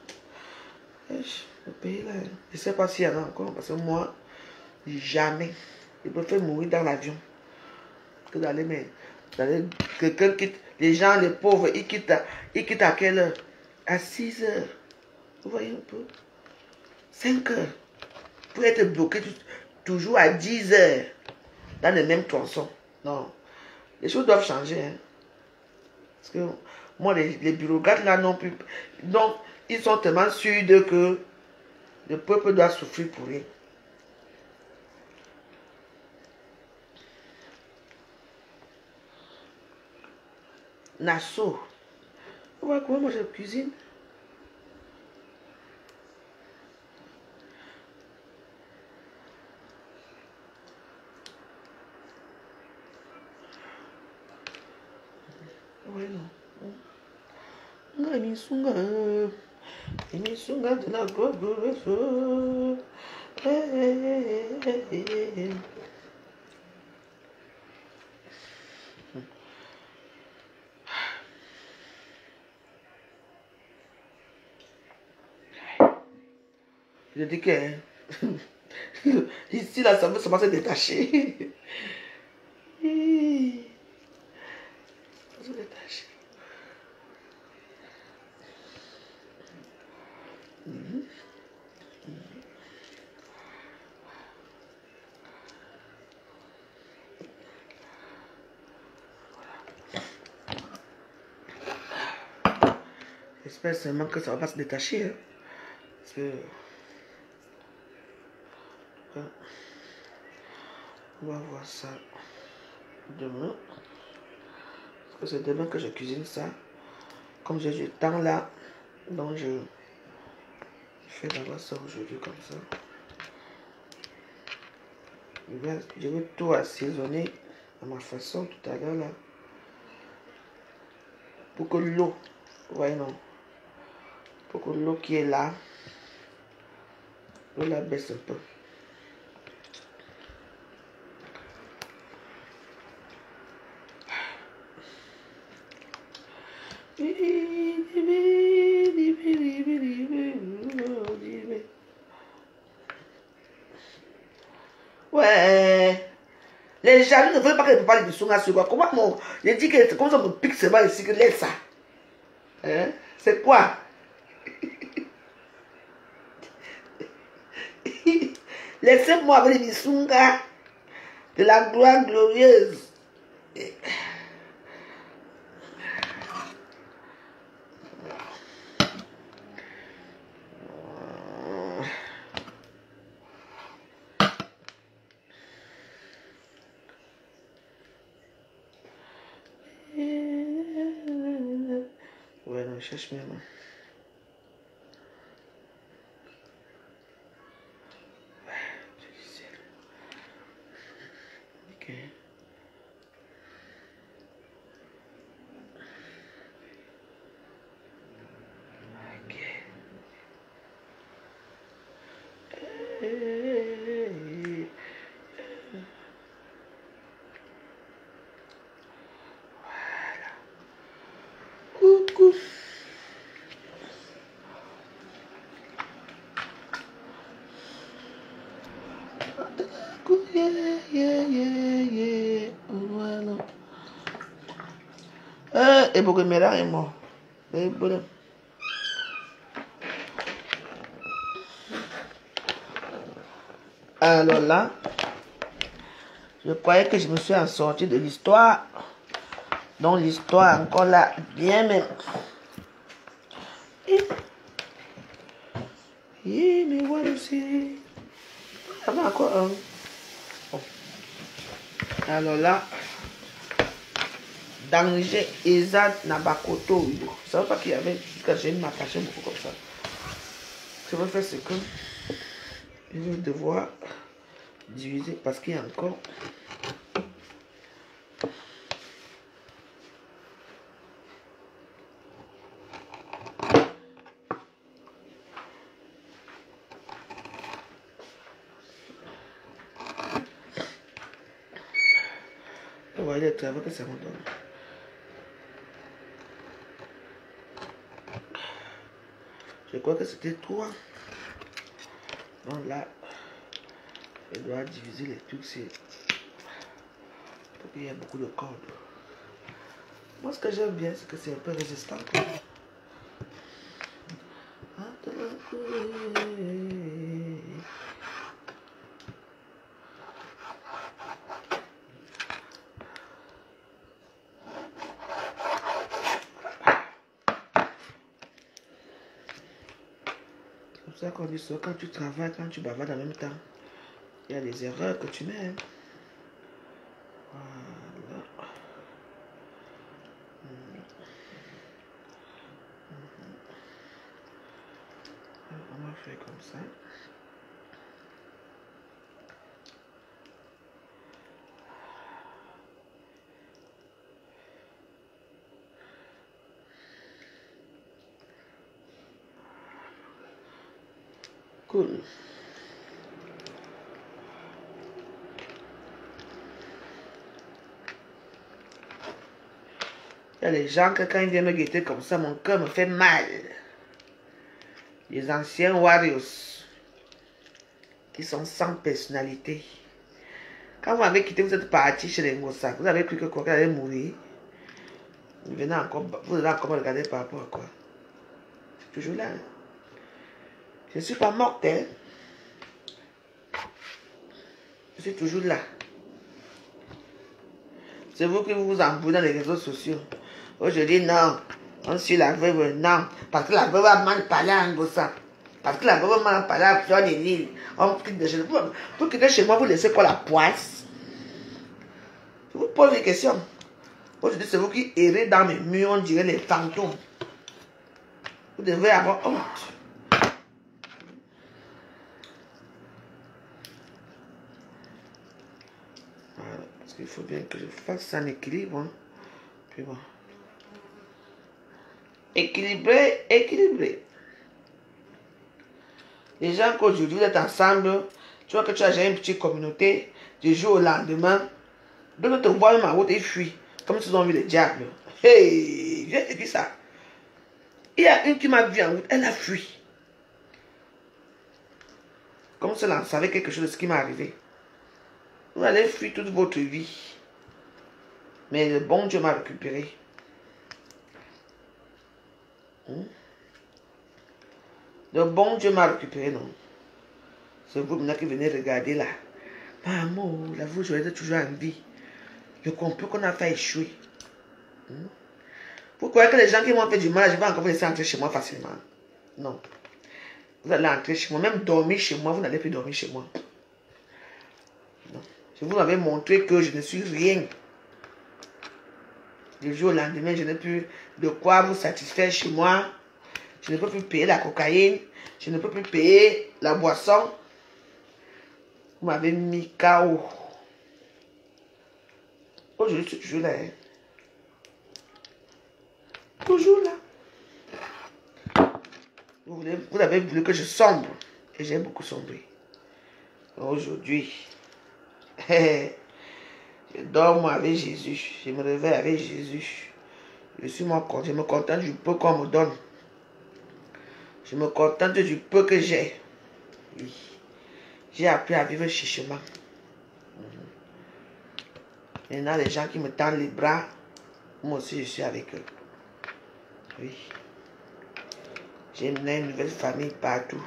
Eh, le pays là, je ne sais pas s'il y en a encore, parce que moi, jamais. Je préfère mourir dans l'avion que d'aller, mais quelqu'un quitte, les gens, les pauvres, ils quittent à quelle heure? À 6 heures. Vous voyez un peu? 5 heures. Pour être bloqué toujours à 10 heures dans le même tronçon. Non. Les choses doivent changer. Hein. Parce que moi, les bureaucrates là non plus. Donc, ils sont tellement sûrs que le peuple doit souffrir pour rien. Nassau. Vous voyez comment moi je cuisine? Oui, non. Emisunga de la gloire. Je dis que ici là ça veut se détacher. Ça se détacher. J'espère seulement que ça va pas se détacher. Hein. Parce que... on va voir ça demain. Parce que c'est demain que je cuisine ça. Comme j'ai du temps là. Donc je fais d'abord ça aujourd'hui comme ça. Je vais tout assaisonner à ma façon tout à l'heure là. Pour que l'eau, vous voyez non, pour que l'eau qui est là, l'eau la baisse un peu. Ouais. Les gens ne veulent pas que les papas les bisounas sur quoi. Comment mon... Je dis que c'est comme ça me pique seulement ici que laisse ça. Hein? C'est quoi? Laissez-moi avec les bisungas de la gloire glorieuse. Ouais, non, je cherche mes mains. Ok. Coucou. Bueno. Et porque me da emo. Alors là, je croyais que je me suis en sortie de l'histoire. Donc l'histoire encore là, bien même. Mais voilà aussi. Ça va encore un. Bon. Alors là, danger Eza Nabakoto. Ça ne veut pas qu'il y avait jusqu'à j'ai m'attacher beaucoup comme ça. Ce que je vais faire, c'est que je vais devoir diviser parce qu'il y a encore. Vous voyez les travaux que ça me donne. Je crois que c'était 3. Donc là, je dois diviser les trucs. Parce qu'il y a beaucoup de cordes. Moi, ce que j'aime bien, c'est que c'est un peu résistant. C'est ça qu'on dit souvent, quand tu travailles, quand tu bavardes en même temps, il y a des erreurs que tu mets. Hein. Voilà. On va faire comme ça. Cool. Il y a les gens que quand ils viennent me guetter comme ça, mon cœur me fait mal. Les anciens warriors qui sont sans personnalité. Quand vous avez quitté, vous êtes parti chez les Ngossa, vous avez cru que quelqu'un allait mourir. Vous allez encore me regarder par rapport à quoi? C'est toujours là. Hein? Je ne suis pas morte. Hein? Je suis toujours là. C'est vous qui vous embrouillez dans les réseaux sociaux. Aujourd'hui, non. On suit la veuve, non. Parce que la veuve a mal parlé à Ngossa. Parce que la veuve a mal parlé à Fleur de Lille. On quitte de chez vous. Pour quitter chez moi, vous laissez quoi la poisse? Je vous pose des questions. Aujourd'hui, c'est vous qui errez dans mes murs, on dirait les fantômes. Vous devez avoir honte. Voilà, parce qu'il faut bien que je fasse ça en équilibre. Hein. Puis bon. Équilibré, équilibré. Les gens qu'aujourd'hui vous êtes ensemble, tu vois que tu as déjà une petite communauté, du jour au lendemain, d'autres te voient ma route et fuient, comme s'ils ont vu le diable. Hey, je te dis ça. Il y a une qui m'a vu en route, elle a fui. Comme si elle savait quelque chose de ce qui m'est arrivé. Vous allez fuir toute votre vie. Mais le bon Dieu m'a récupéré. Le bon Dieu m'a récupéré, non. C'est vous maintenant qui venez regarder là. Maman, la vous, je vais toujours en vie. Je comprends qu'on a fait échouer. Vous croyez que les gens qui m'ont fait du mal, je vais encore vous laisser entrer chez moi facilement? Non. Vous allez entrer chez moi, même dormir chez moi, vous n'allez plus dormir chez moi. Non. Je vous avais montré que je ne suis rien. Du jour au lendemain, je n'ai plus de quoi vous satisfaire chez moi. Je ne peux plus payer la cocaïne. Je ne peux plus payer la boisson. Vous m'avez mis KO. Aujourd'hui, je suis toujours là. Hein. Toujours là. Vous avez voulu que je sombre. Et j'ai beaucoup sombré. Aujourd'hui, je dors moi avec Jésus. Je me réveille avec Jésus. Je me contente du peu qu'on me donne. Je me contente du peu que j'ai. Oui. J'ai appris à vivre chichement. Maintenant, les gens qui me tendent les bras, moi aussi, je suis avec eux. Oui. J'ai mené une nouvelle famille partout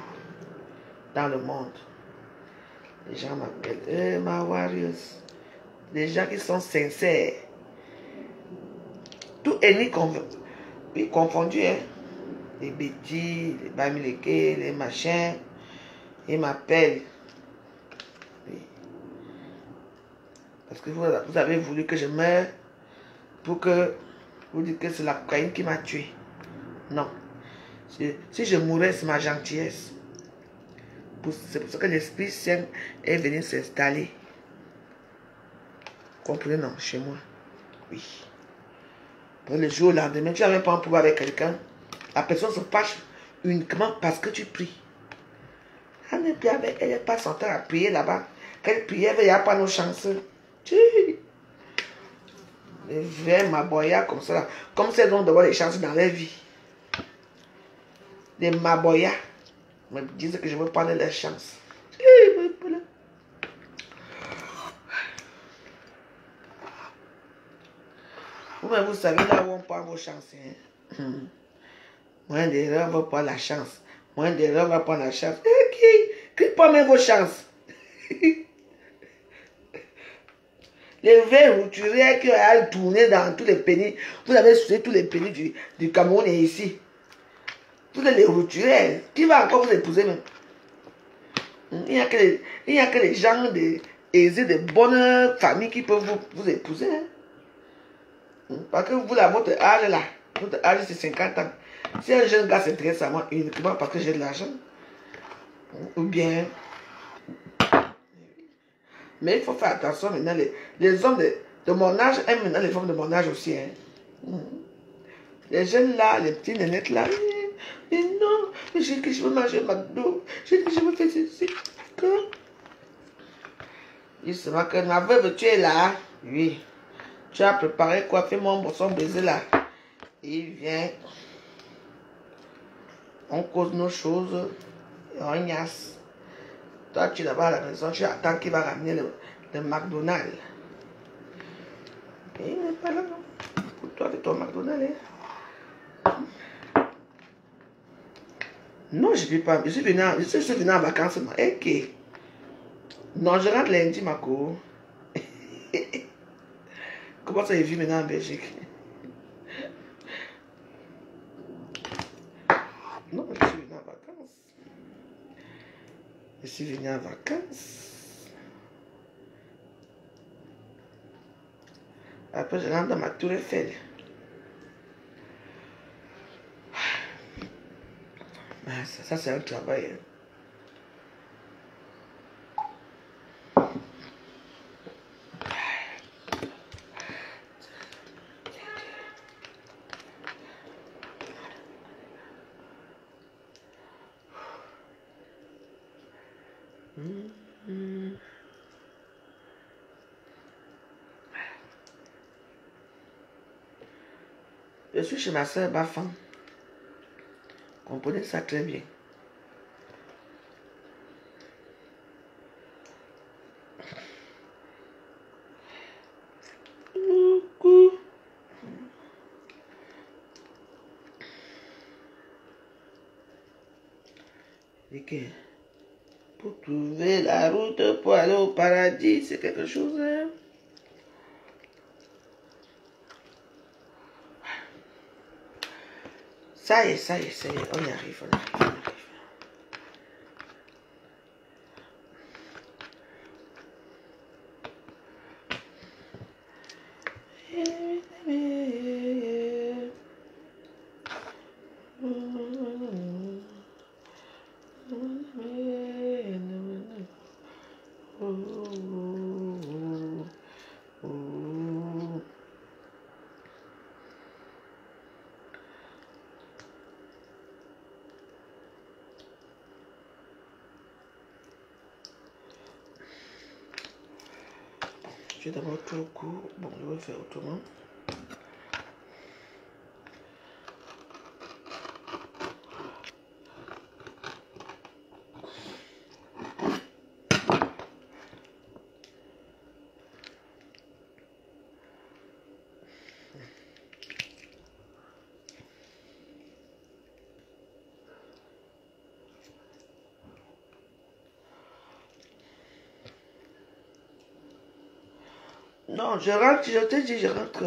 dans le monde. Les gens m'appellent ma warriors. Des gens qui sont sincères. Tout ennemi confondu, hein. Les bêtises, les bamileke, les machins. Ils m'appellent. Oui. Parce que vous avez voulu que je meure pour que vous dites que c'est la cocaïne qui m'a tué. Non. Si je mourais, c'est ma gentillesse. C'est pour ça que l'Esprit Saint est venu s'installer. Comprenez, non, chez moi. Oui. Le jour au lendemain, tu n'as même pas un pouvoir avec quelqu'un. La personne se fâche uniquement parce que tu pries. Elle ne prie avec elle, elle passe son temps à prier là-bas. Quand elle prie, il n'y a pas nos chances. Les vrais maboyas comme ça, comme c'est donc d'avoir des chances dans leur vie. Les maboyas me disent que je veux prendre leurs chances. Vous savez là où on prend vos chances. Hein? Moins d'erreurs va prendre la chance. Moins d'erreurs va prendre la chance. Qui prend même vos chances? Les vrais routuriers qui ont tourné dans tous les pays. Vous avez suivi tous les pays du Cameroun et ici. Tous les routuriers. Qui va encore vous épouser même? Il n'y a que les gens aisés, de bonnes familles qui peuvent vous épouser. Hein? Parce que vous, là, votre âge là, votre âge c'est 50 ans. Si un jeune gars s'intéresse à moi uniquement parce que j'ai de l'argent, ou bien... Mais il faut faire attention maintenant, les hommes de mon âge aiment maintenant les femmes de mon âge aussi. Hein. Les jeunes là, les petits nénettes là, mais non, mais j'ai dit que je veux manger McDo, j'ai dit que je veux faire ceci. Il se voit que ma veuve, tu es là, oui. Tu as préparé quoi? Fais-moi son baiser là. Il vient. On cause nos choses. Et on niasse. Toi, tu es là-bas à la maison. Tu attends qu'il va ramener le McDonald's. Et il n'est pas là, non. Pour toi, avec ton McDonald's. Hein? Non, je ne vis pas. Je suis venu en vacances. Ok. Non, je rentre lundi, ma cour. Comment ça, il vit maintenant en Belgique? Non, je suis venu en vacances. Je suis venu en vacances. Après, je rentre dans ma tour Eiffel. Ça c'est un travail. Hein. Je suis chez ma soeur Bafan. Comprenez ça très bien. Et que pour trouver la route pour aller au paradis, c'est quelque chose. Hein? Ça y est, on y arrive, on arrive. Je vais d'abord tout court. Bon, je vais faire autrement. Non, je rentre, je te dis, je rentre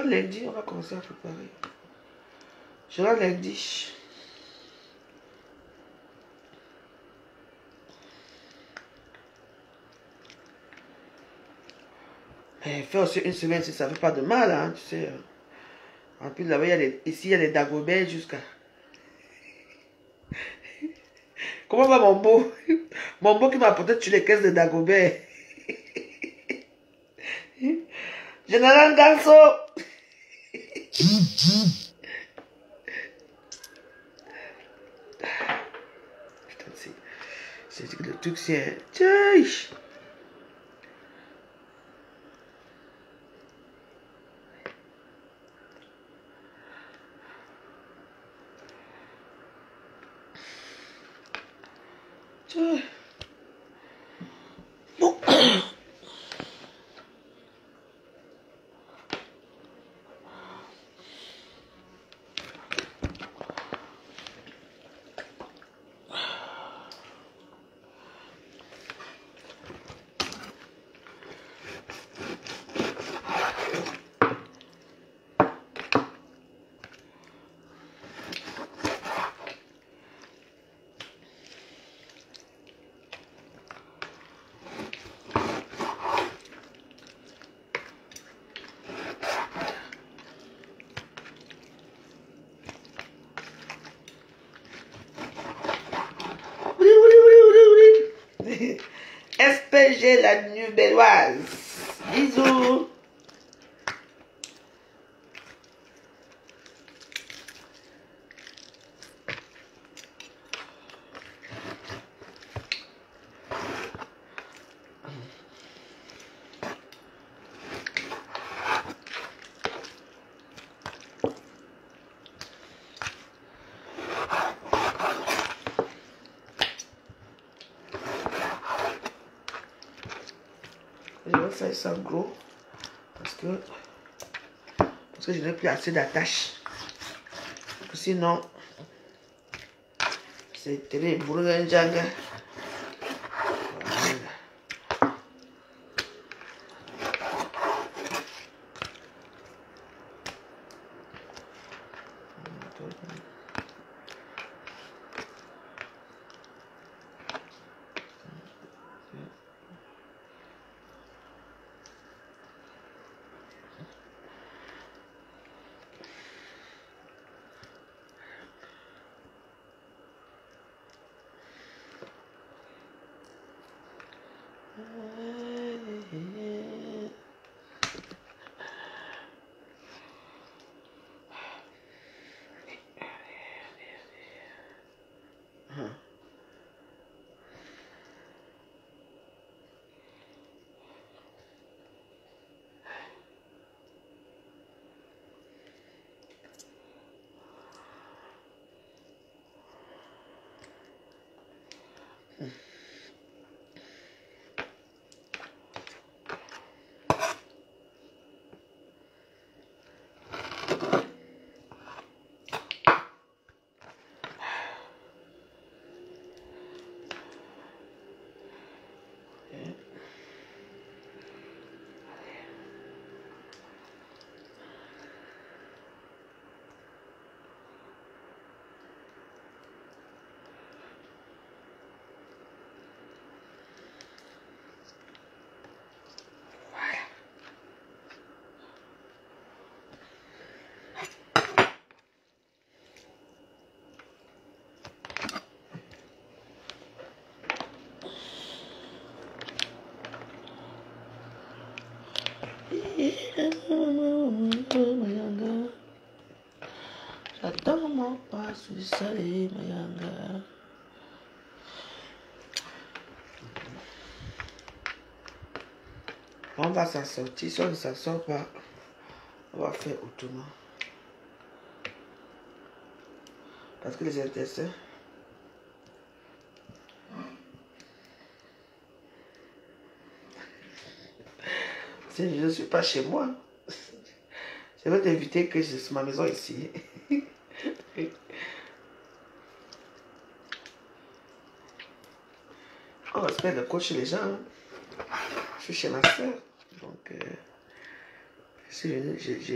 lundi, on va commencer à préparer. Je rentre lundi. Mais faire aussi une semaine, si ça ne fait pas de mal, hein, tu sais. En plus, là-bas, ici, il y a les Dagobert jusqu'à... Comment va mon beau? Mon beau qui m'a apporté sur les caisses de Dagobert. Général Ganso. Putain, c'est le truc, c'est... Tchèche. Bon. SPG la Nubelloise. Bisous. Je vais faire ça gros parce que je n'ai plus assez d'attaches. Sinon, c'est très bourrin janga. J'attends mon pas sur le soleil, Mayanga. On va s'en sortir, si on ne s'en sort pas, on va faire autrement. Parce que les intestins, si je ne suis pas chez moi, je vais t'inviter que je suis ma maison ici. On respecte le coach chez les gens. Je suis chez ma soeur. Donc, J'ai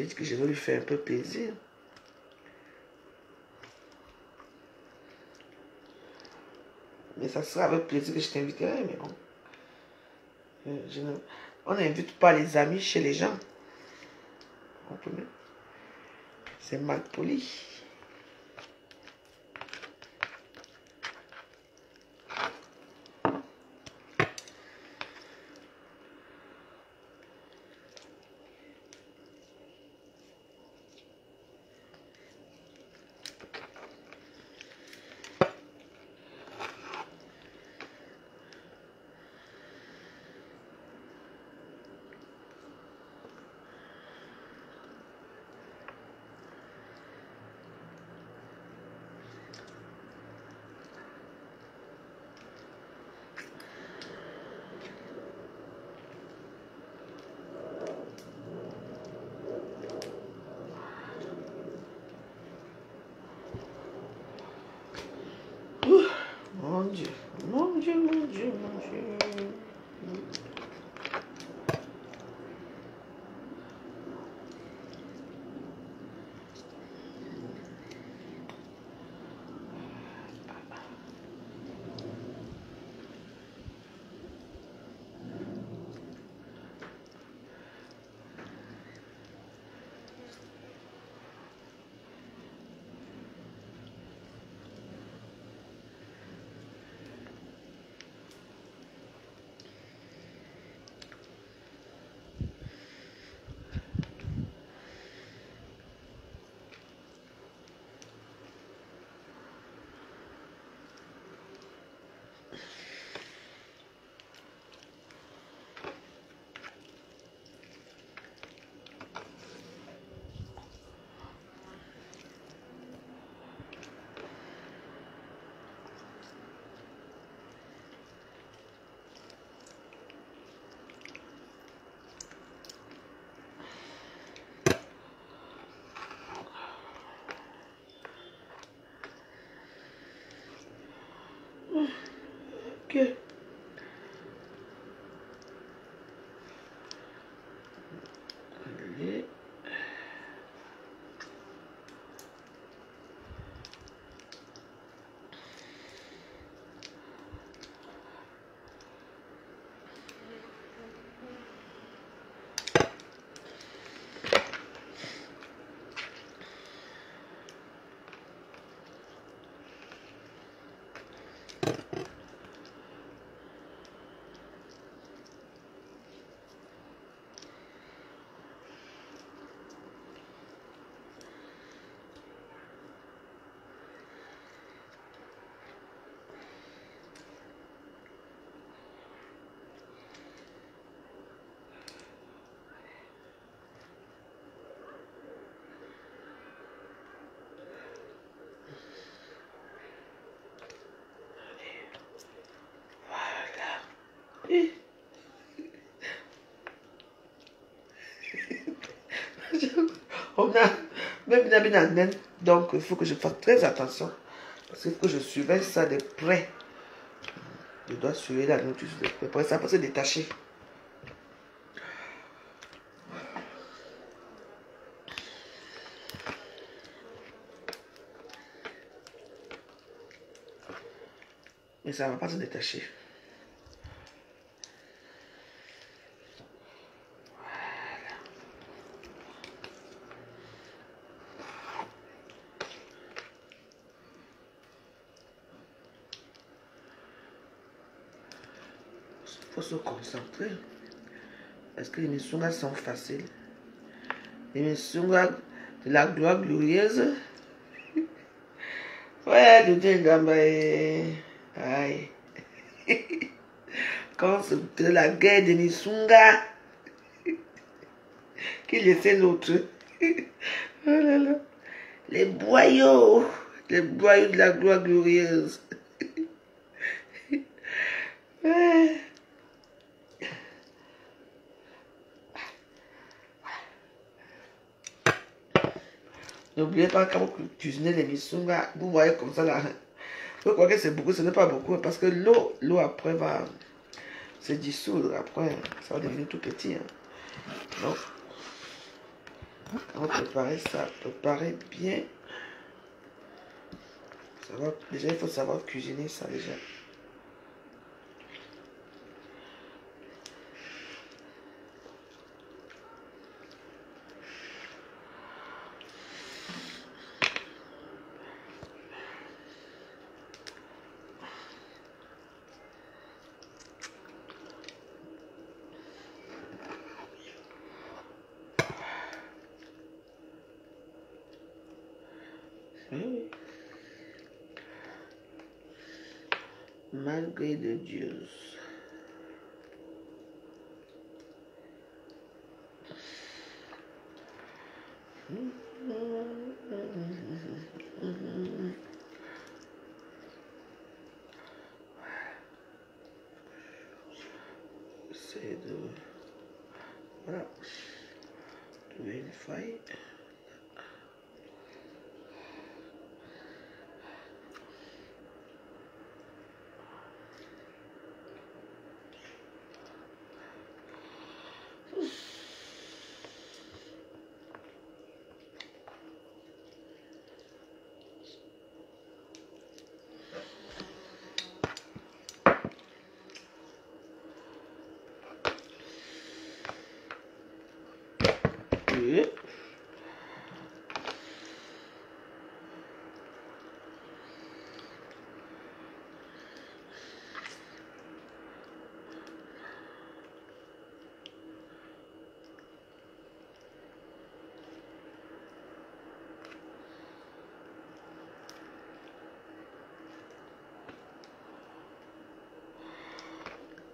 dit que je vais lui faire un peu plaisir. Mais ça sera avec plaisir que je t'inviterai, mais bon. On n'invite pas les amis chez les gens. C'est mal poli. Mon Dieu, mon Dieu, mon Dieu, mon Dieu. Ok. Allez. Et on a même une année, donc il faut que je fasse très attention parce qu'il faut que je surveille ça de près. Je dois surveiller la notice de près, pour ça peut se détacher. Mais ça ne va pas se détacher. Il faut se concentrer. Parce que les missions sont faciles. Les missions de la gloire glorieuse. Ouais, de Djengamba. Aïe. Quand c'était la guerre de Nisunga, qui laissait l'autre. Oh là là. Les boyaux de la gloire glorieuse. Ouais. N'oubliez pas quand vous cuisinez les misunga, vous voyez comme ça là. Vous croyez que c'est beaucoup, ce n'est pas beaucoup, parce que l'eau après va se dissoudre, après ça va devenir tout petit. Hein. Donc, On va préparer ça. Préparer bien. Ça va, déjà, il faut savoir cuisiner ça déjà. Oui. Malgré de Dieu. C'est de... Voilà. Trouver une faille. Oui.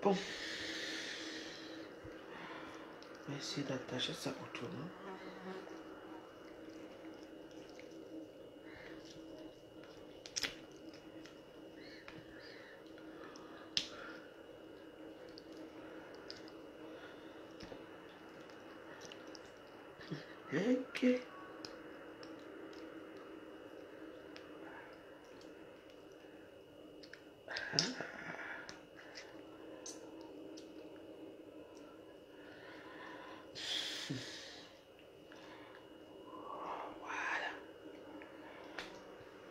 Bon. On va essayer d'attacher ça autour. Ok.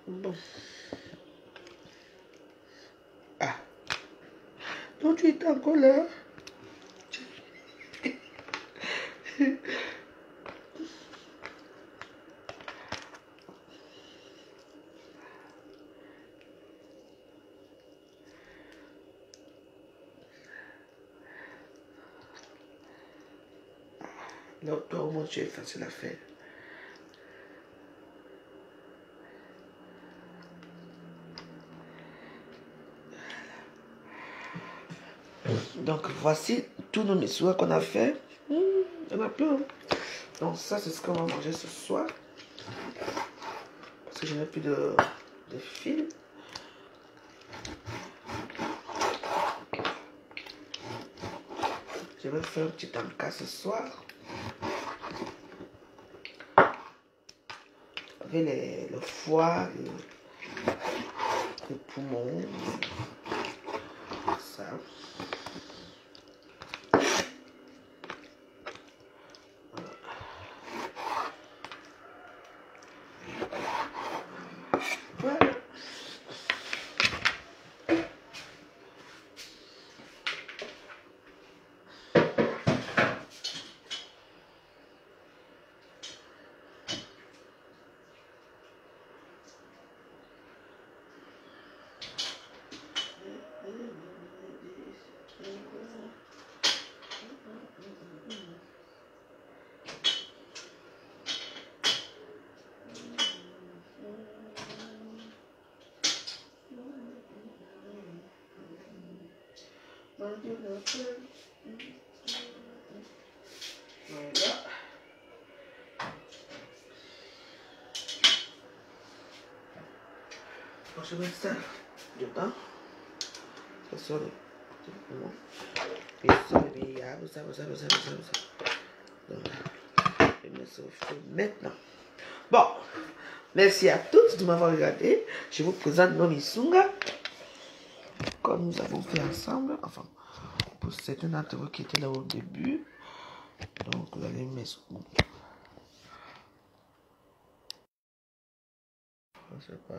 Bon. Ah. Donc tu es encore là. Non, toi au moins tu es facile à faire. Donc voici tous nos missoirs qu'on a fait. Il y en a plein. Donc ça c'est ce qu'on va manger ce soir. Parce que je n'ai plus de fil. Je vais faire un petit tanka ce soir. Avec le foie, les poumons. Ça. Voilà. Voilà. Donc je vais mettre ça dedans. Ça sort le petit poumon. Et ça, ça. Donc, je vais mettre ça au feu maintenant. Bon, merci à tous de m'avoir regardé. Je vous présente nos misunga. Comme nous avons fait ensemble. Enfin, pour certains d'entre vous qui étaient là au début. Donc, vous allez mettre Je sais pas.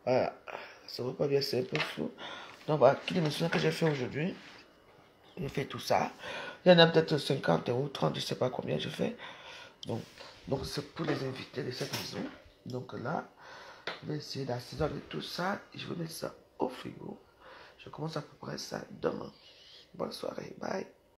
Voilà. Ça va pas bien, c'est un peu flou. Donc voilà, toutes les missions que j'ai fait aujourd'hui. J'ai fait tout ça. Il y en a peut-être 50 ou 30, je ne sais pas combien je fais. Donc c'est pour les invités de cette maison. Donc là, je vais essayer d'assaisonner tout ça. Et je vais mettre ça au frigo. Je commence à peu près ça demain. Bonne soirée. Bye.